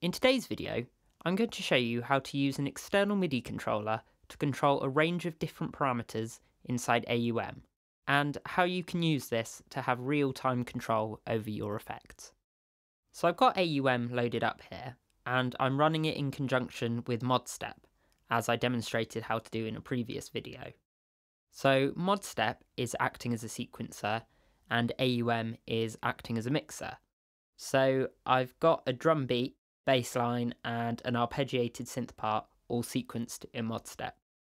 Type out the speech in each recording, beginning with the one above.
In today's video, I'm going to show you how to use an external MIDI controller to control a range of different parameters inside AUM, and how you can use this to have real-time control over your effects. So I've got AUM loaded up here, and I'm running it in conjunction with ModStep, as I demonstrated how to do in a previous video. So ModStep is acting as a sequencer, and AUM is acting as a mixer. So I've got a drum beat, bass line, and an arpeggiated synth part all sequenced in ModStep.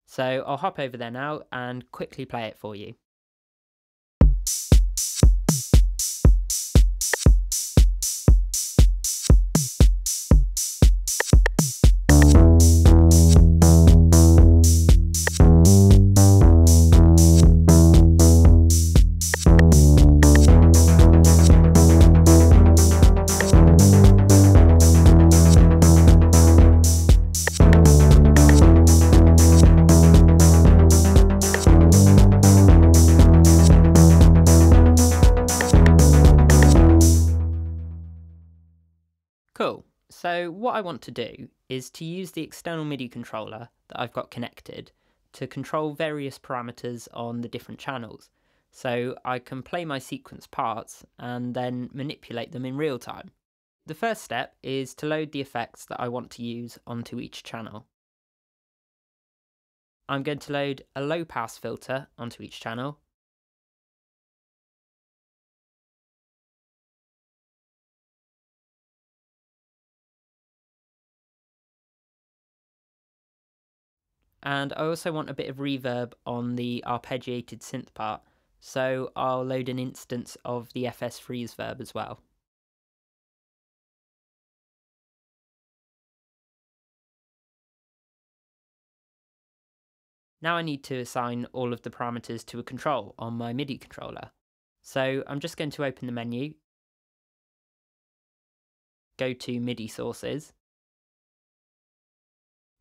So I'll hop over there now and quickly play it for you. Cool, so what I want to do is to use the external MIDI controller that I've got connected to control various parameters on the different channels, so I can play my sequence parts and then manipulate them in real time. The first step is to load the effects that I want to use onto each channel. I'm going to load a low pass filter onto each channel, and I also want a bit of reverb on the arpeggiated synth part, so I'll load an instance of the FS freeze verb as well. Now I need to assign all of the parameters to a control on my MIDI controller. So I'm just going to open the menu, go to MIDI sources.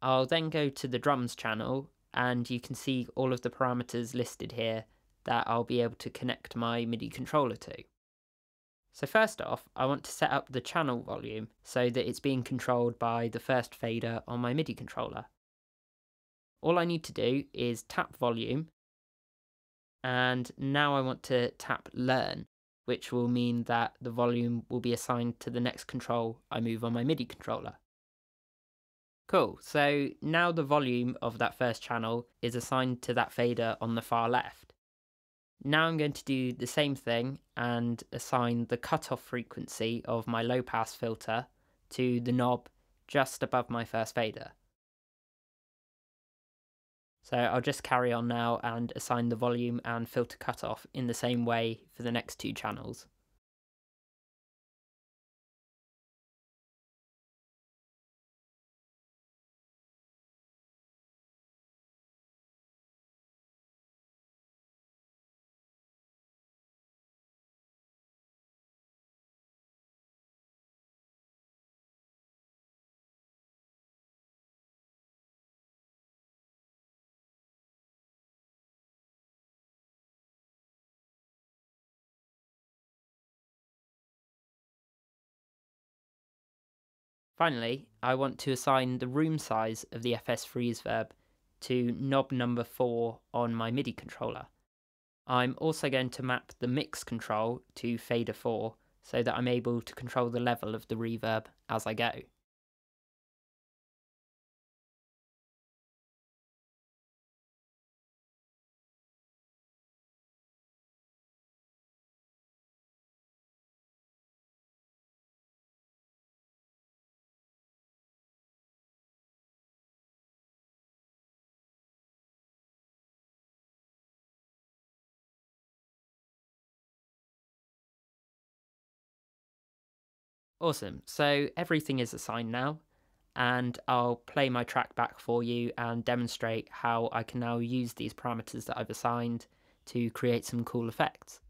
I'll then go to the drums channel, and you can see all of the parameters listed here that I'll be able to connect my MIDI controller to. So first off, I want to set up the channel volume so that it's being controlled by the first fader on my MIDI controller. All I need to do is tap volume, and now I want to tap learn, which will mean that the volume will be assigned to the next control I move on my MIDI controller. Cool, so now the volume of that first channel is assigned to that fader on the far left. Now I'm going to do the same thing and assign the cutoff frequency of my low pass filter to the knob just above my first fader. So I'll just carry on now and assign the volume and filter cutoff in the same way for the next two channels. Finally, I want to assign the room size of the FS freeze verb to knob number 4 on my MIDI controller. I'm also going to map the mix control to fader 4 so that I'm able to control the level of the reverb as I go. Awesome, so everything is assigned now, and I'll play my track back for you and demonstrate how I can now use these parameters that I've assigned to create some cool effects.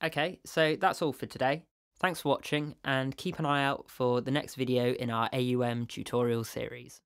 Okay, so that's all for today. Thanks for watching, and keep an eye out for the next video in our AUM tutorial series.